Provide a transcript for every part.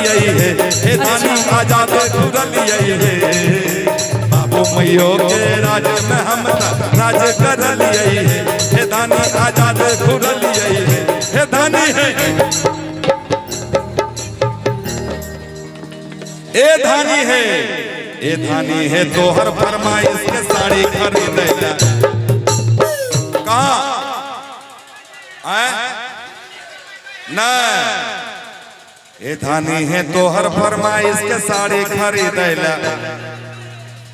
लियई है, हे धानी आजाद घूरल लियई है। बाबू मैयो के राज में हम राज कर लियई है, हे धानी आजाद घूरल लियई है, हे धानी है। ए धानी है, ए धानी है तोहर फरमाइश के साड़ी खरीदेला। कहाँ न ए धानी है तोहर फरमाइश के साड़ी खरीदेला।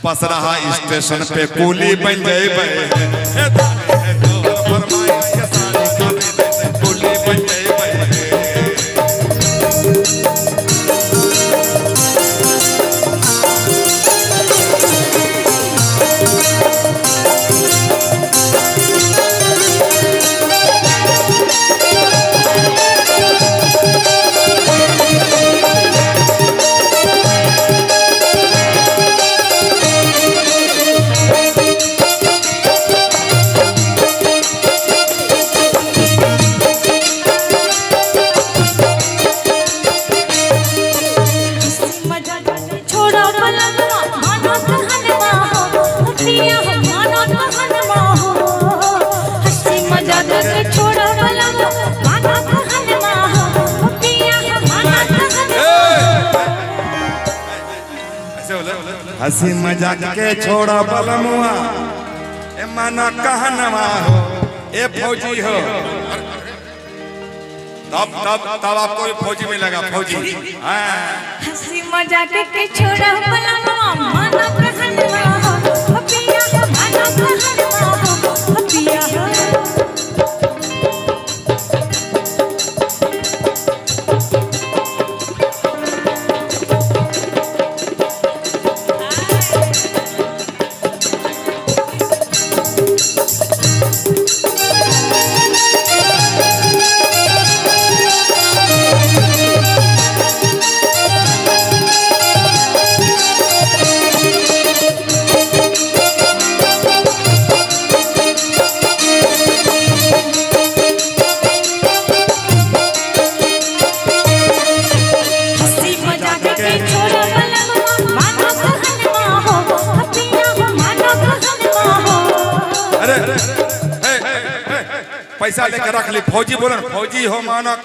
पसराहा स्टेशन पे कूली बन जाए, ए धानी है तोहर फरमाइश के साड़ी खरीदेला, कूली बन जाए। हंसी मजाक के छोड़ा बलमुआ, ए माना कहनवा हो, ए फौजी हो। तब आपको फौजी मिलेगा, फौजी। हंसी मजाक के छोड़ा बलमुआ, माना कहनवा हो, पिया हो माना कहनवा हो, पिया हो। पैसा लेकर रख ली, फौजी बोलन, फौजी हो मानक।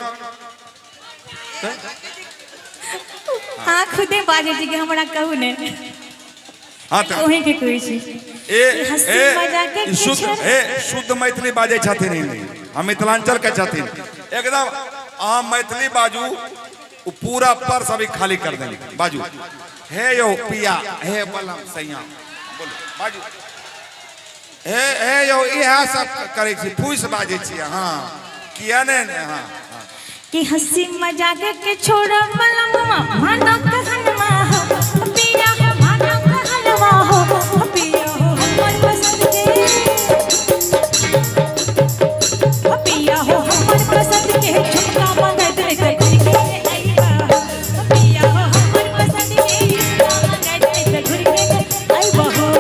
हाँ खुदे बाजे जी के हमरा कहू ने। हाँ तो ओही के कोई छी। हंसी मजाक के शुद्ध मैथिली बाजे छथिन, हम मिथिलांचल के छथिन एकदम। आम मैथिली बाजू पूरा पर्स अभी खाली कर देंगे। बाजू हे यो पिया, हे बलम सैया, बोलो बाजू हे यो यह सब करे छी, फूस बाजे छी। हाँ किया ने हाँ कि हंसी मजाक के छोड़ा बलमुआ, मानो कहनवा हो, पिया हो मानो कहनवा हो, पिया हो हमर पसंद के, पिया हो हमर पसंद के झुमका मंगत रे करके आईबा, पिया हो हमर पसंद के झुमका मंगत रे करके आईबा हो।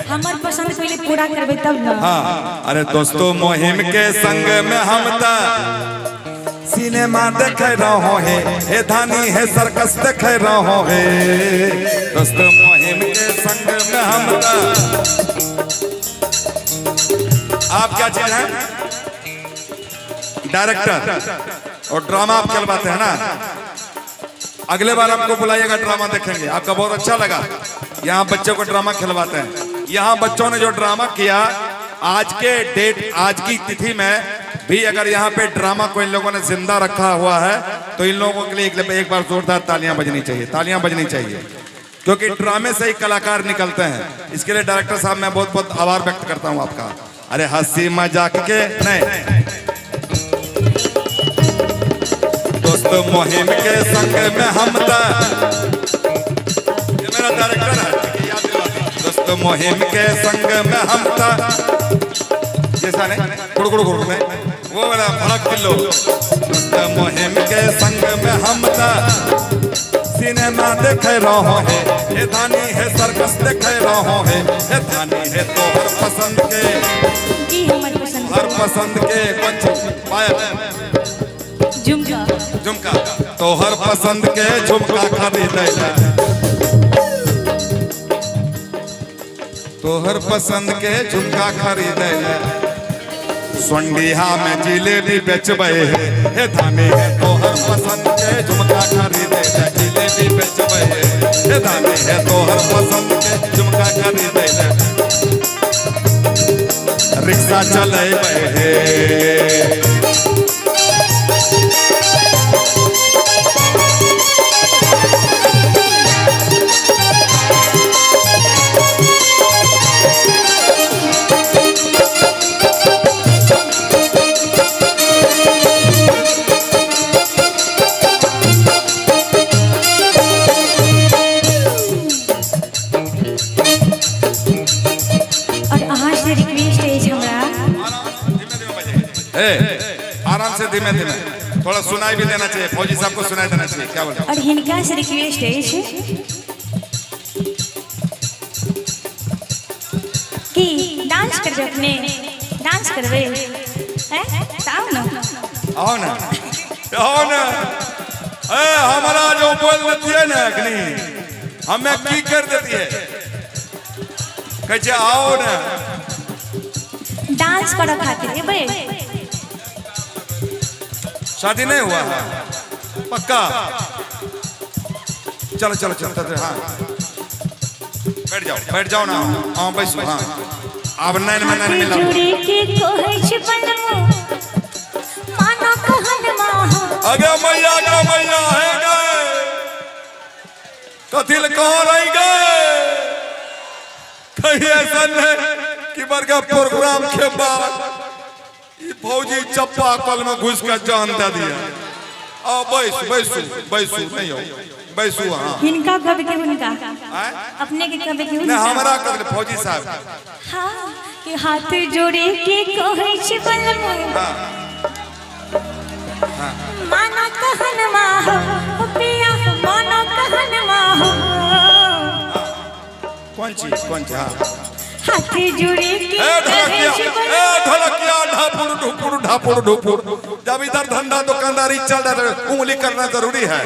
हमार पसंद पहले पूरा करबे तब ना। हाँ अरे दोस्तों मुहिम के संग में हम ता सिनेमा देख रहो है, हे धानी है सर्कस देख रहो है। दोस्तों मुहिम के संग में हम ता, आप क्या चीज हैं? डायरेक्टर और ड्रामा आप खिलवाते हैं ना। अगले बार आपको बुलाइएगा, ड्रामा देखेंगे, आपका बहुत अच्छा लगा। यहाँ बच्चों को ड्रामा खिलवाते हैं। यहाँ बच्चों ने जो ड्रामा किया आज के डेट, आज की तिथि में भी अगर यहाँ पे ड्रामा को इन लोगों ने जिंदा रखा हुआ है तो इन लोगों के लिए एक बार जोरदार तालियां बजनी चाहिए, तालियां बजनी चाहिए। क्योंकि ड्रामे से ही कलाकार निकलते हैं। इसके लिए डायरेक्टर साहब मैं बहुत बहुत आभार व्यक्त करता हूं आपका। अरे हंसी मजाक के नहीं, दोस्त मुहिम के संग में हम था, ये मेरा डायरेक्टर है, याद दिलाते। दोस्त मुहिम के संग में हम था, जैसा नहीं गुड़ नहीं, वो वाला भड़क किलो। दोस्त मुहिम के संग में हम था, सिनेमा देखे रहो है, हे धानी है सर्कस देखे रहो है, हे धानी है तो हर पसंद के, जी हमारी पसंद हर पसंद के कुछ पायल झुमका झुमका, तो हर पसंद के झुमका खरीदे, तो हर पसंद के झुमका खरीदे। सुंडिया में जिलेबी बेचबे हे धानी है तो हर पसंद के झुमका खरीदे, जिलेबी बेचबे हे धानी है तो हर पसंद के झुमका खरीदे। रिक्शा चलेबे हे आराम से धीमे धीमे, थोड़ा सुनाई भी देना चाहिए, फौजी साहब को सुनाई देना चाहिए। क्या बोलते और हिनका से रिक्वेस्ट है कि डांस करबे, अपने डांस करबे हैं, आओ ना आओ ना आओ ना। हमारा जो बोल देती है ना कि नहीं, हमें की कर देती है, कैसे आओ ना डांस करो खातिर बे। शादी नहीं हुआ है पक्का? चलो चलो चलो, हाँ बैठ जाओ ना, हाँ बैसो, हाँ अब नैन में नैन मिला। अगे मैया का मैया है गए, कथिल कहाँ रह गए, कहीं ऐसा नहीं कि बरगा प्रोग्राम के बाद फौजी चप्पा कल में घुस कर जान दे दिया। आओ बैसू बैसू बैसू, नहीं हो बैसू। हाँ इनका कब के उनका अपने के कब के नहीं, हमारा कब फौजी साहब हाँ कि हाथ जोड़े के कहै छी बलमु, मानो कहन माहो पिया, मानो कहन माहो। कौन चीज कौन चा हाथ जोड़े के ढोलकिया ढापुर ढुपुर ढापुर ढुपुर। जब इधर धंधा दुकानदारी चल रहा है, उंगली करना जरूरी है।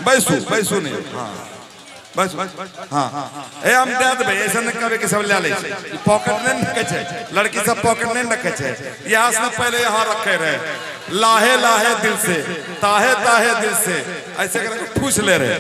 बैसू बैसू नहीं, हाँ बस हाँ ए हम दे देबे, ऐसा न कबे के सब ले ले, पॉकेट नहीं रखे छे, लड़की सब पॉकेट नहीं रखे छे। यहाँ से पहले यहाँ रखे रहे, लाहे लाहे दिल से, ताहे ताहे दिल से, ऐसे करके ठूस ले रहे।